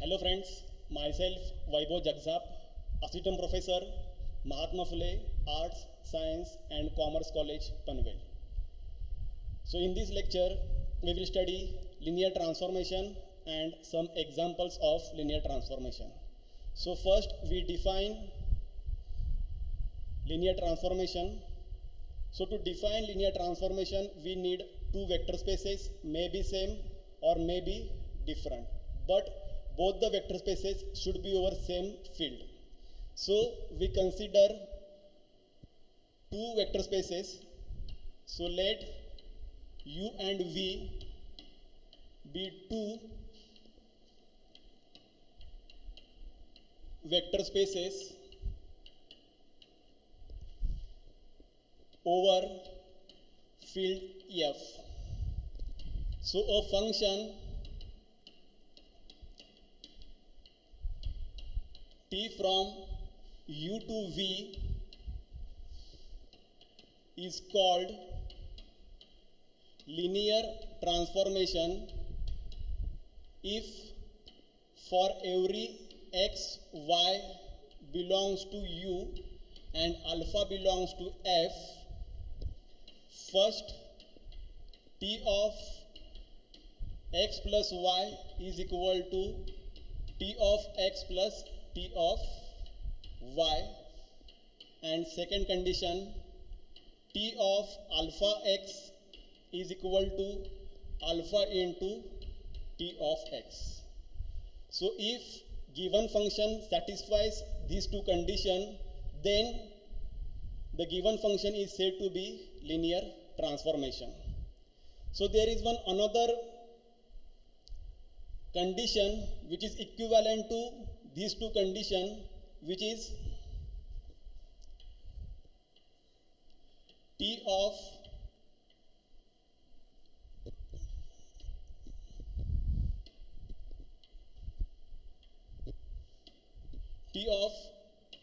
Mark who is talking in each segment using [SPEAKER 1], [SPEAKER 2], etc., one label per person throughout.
[SPEAKER 1] Hello friends, myself Vaibhav Jagzap, Assistant Professor, Mahatma Phule Arts, Science and Commerce College, Panvel. So in this lecture, we will study linear transformation and some examples of linear transformation. So first we define linear transformation. So to define linear transformation, we need two vector spaces, may be same or may be different, but both the vector spaces should be over same field. So we consider two vector spaces. So let U and V be two vector spaces over field F. So a function T from U to V is called linear transformation if for every x, y belongs to U and alpha belongs to F, first T of x plus y is equal to T of x plus T of y, and second condition T of alpha x is equal to alpha into T of x. So if given function satisfies these two conditions, then the given function is said to be linear transformation. So there is one another condition which is equivalent to these two conditions, which is T of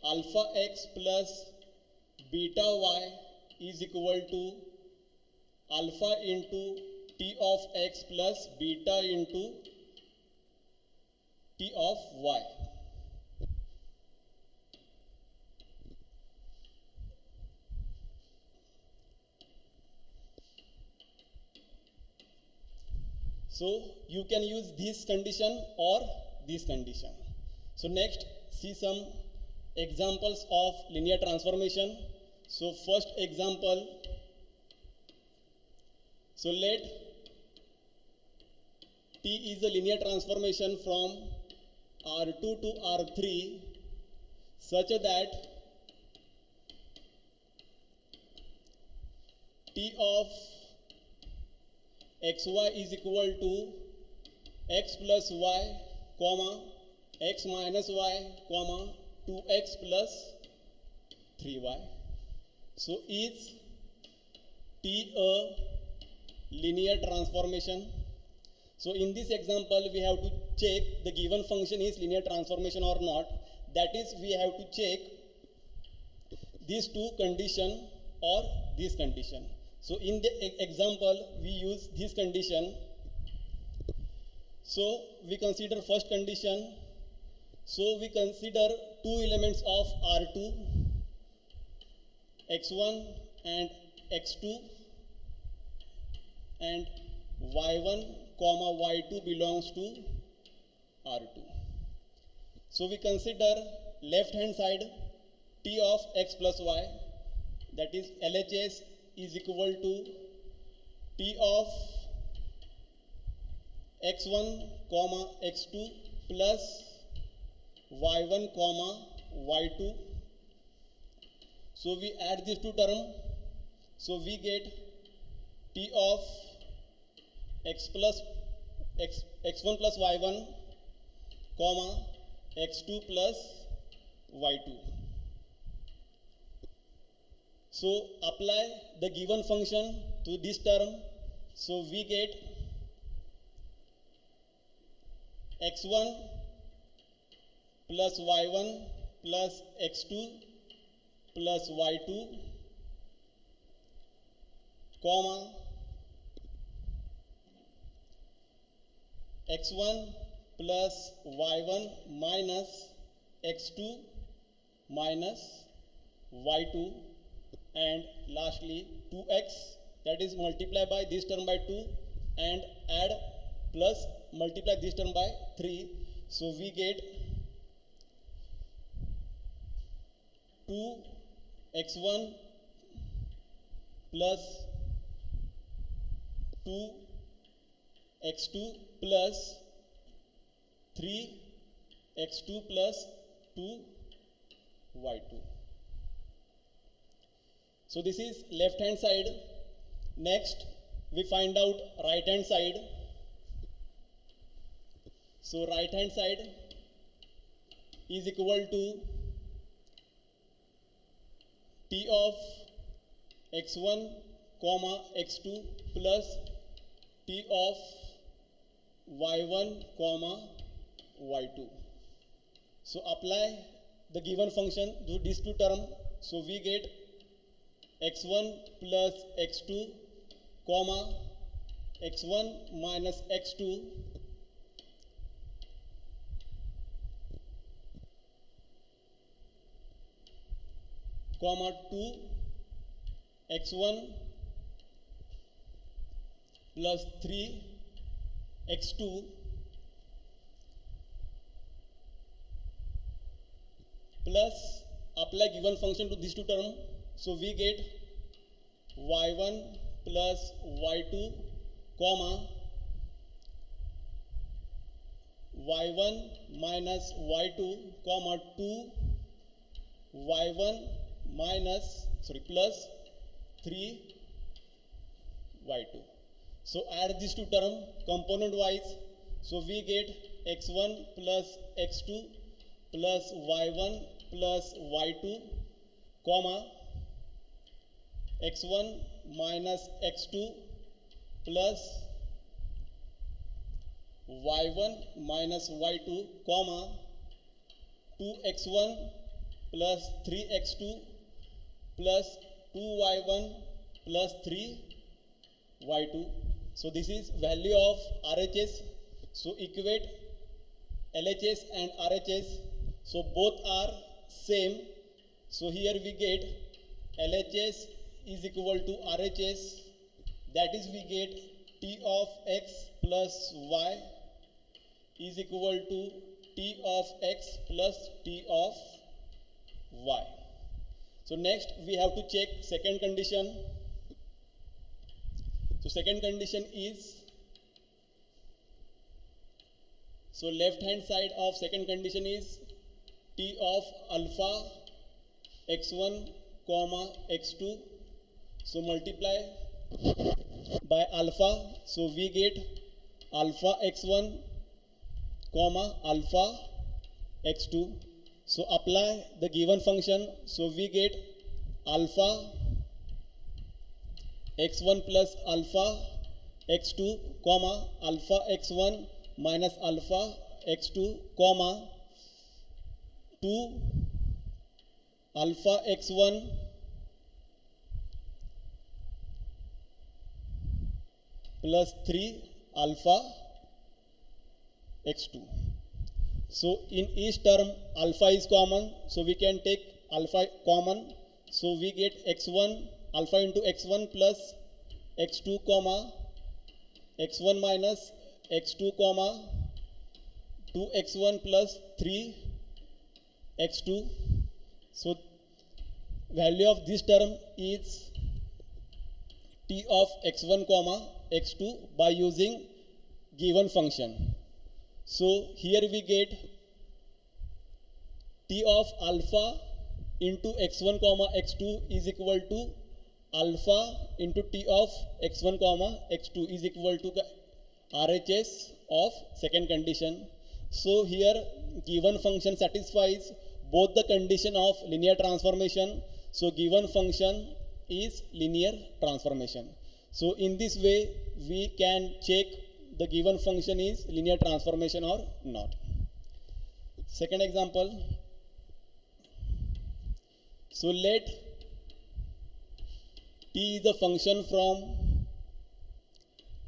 [SPEAKER 1] alpha x plus beta y is equal to alpha into T of x plus beta into T of y. So you can use this condition or this condition. So next, see some examples of linear transformation. So first example, so let T is a linear transformation from R2 to R3 such that T of xy is equal to x plus y, comma, x minus y, comma, 2x plus 3y. So is T a linear transformation? So in this example, we have to check the given function is linear transformation or not. That is, we have to check these two condition or this condition. So in the example, we use this condition. So we consider first condition. So we consider two elements of R2, x1 and x2, and y1 comma y2 belongs to R2. So we consider left hand side T of x plus y, that is LHS is equal to T of x1 comma x2 plus y1 comma y2. So we add these two terms. So we get T of x1 plus y1 comma x2 plus y2. So apply the given function to this term. So we get x1 plus y1 plus x2 plus y2 comma x1 plus y1 minus x2 minus y2, and lastly 2x, that is multiply by this term by 2 and add plus multiply this term by 3. So we get 2x1 plus 2x2 plus 3x2 plus 2y2. So this is left hand side. Next we find out right hand side. So right hand side is equal to t of x1 comma x2 plus t of y1 comma y2. So apply the given function to these two terms. So we get x1 plus x2 comma x1 minus x2 comma 2 x1 plus 3 x2 plus apply given function to these two terms. So we get y1 plus y2 comma y1 minus y2 comma 2 y1 minus plus 3 y2. So add these two terms component wise. So we get x1 plus x2 plus y1 plus y2 comma x1 minus x2 plus y1 minus y2 comma 2x1 plus 3x2 plus 2y1 plus 3y2. So this is value of RHS. So equate LHS and RHS. So both are same. So here we get LHS is equal to RHS. That is we get t of x plus y is equal to t of x plus t of y. So next we have to check second condition. So second condition is, so left hand side of second condition is t of alpha x1 comma x2. So multiply by alpha. So we get alpha x1 comma alpha x2. So apply the given function. So we get alpha x1 plus alpha x2 comma alpha x1 minus alpha x2 comma 2 alpha x1 plus 3 alpha x2. So in each term alpha is common, so we can take alpha common. So we get x1 alpha into x1 plus x2 comma x1 minus x2 comma 2x1 plus 3x2. So value of this term is t of x1 comma x2 by using given function. So here we get t of alpha into x1 comma x2 is equal to alpha into t of x1 comma x2 is equal to the RHS of second condition. So here given function satisfies both the condition of linear transformation. So given function is linear transformation. So in this way we can check the given function is linear transformation or not. Second example. So let t is a function from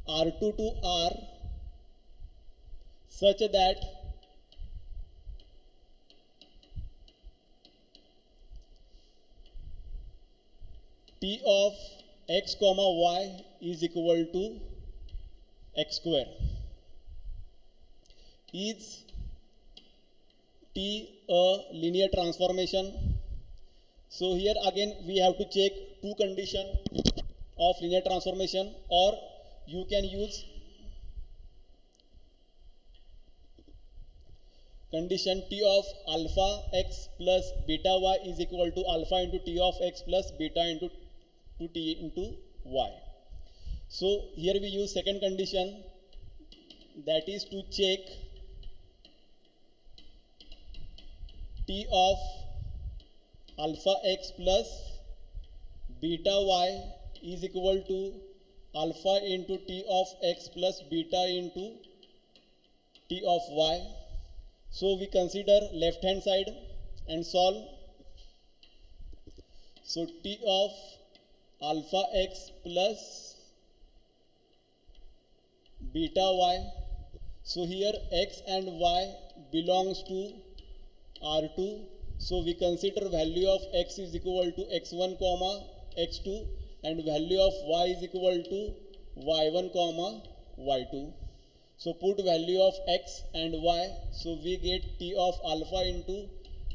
[SPEAKER 1] R2 to R such that t of x comma y is equal to x square. Is t a linear transformation? So here again we have to check two conditions of linear transformation, or you can use condition t of alpha x plus beta y is equal to alpha into t of x plus beta into t into y. So here we use second condition, that is to check t of alpha x plus beta y is equal to alpha into t of x plus beta into t of y. So we consider left hand side and solve. So t of alpha x plus beta y. So here x and y belongs to R2. So we consider value of x is equal to x1 comma x2 and value of y is equal to y1 comma y2. So put value of x and y. So we get t of alpha into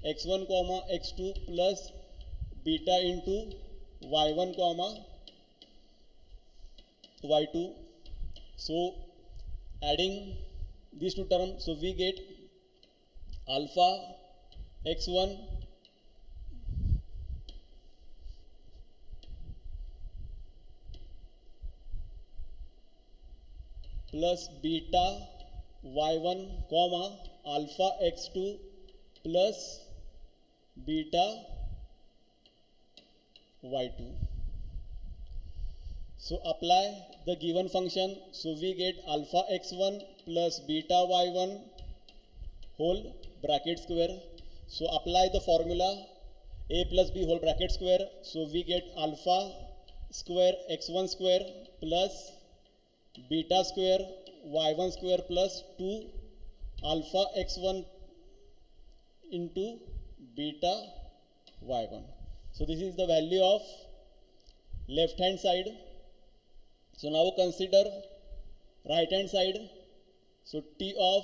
[SPEAKER 1] x1 comma x2 plus beta into y1 comma y2. So adding these two terms, so we get alpha x1 plus beta y1 comma alpha x2 plus beta y2. So apply the given function. So we get alpha x1 plus beta y1 whole bracket square. So apply the formula a plus b whole bracket square. So we get alpha square x1 square plus beta square y1 square plus 2 alpha x1 into beta y1. So this is the value of left hand side. So now consider right hand side. So t of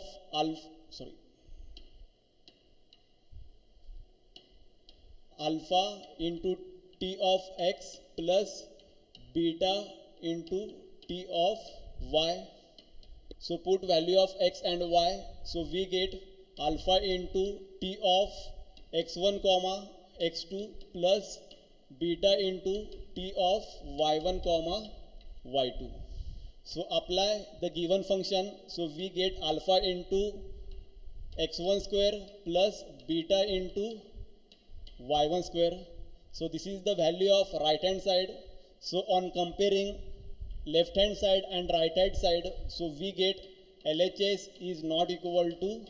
[SPEAKER 1] alpha into t of x plus beta into t of y. So put value of x and y. So we get alpha into t of x1 comma x2 plus beta into t of y1 comma y2. So apply the given function. So we get alpha into x1 square plus beta into y1 square. So this is the value of right hand side. So on comparing left hand side and right hand side, so we get LHS is not equal to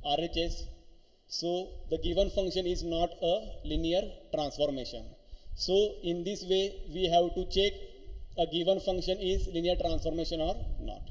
[SPEAKER 1] RHS. So the given function is not a linear transformation. So in this way we have to check a given function is linear transformation or not.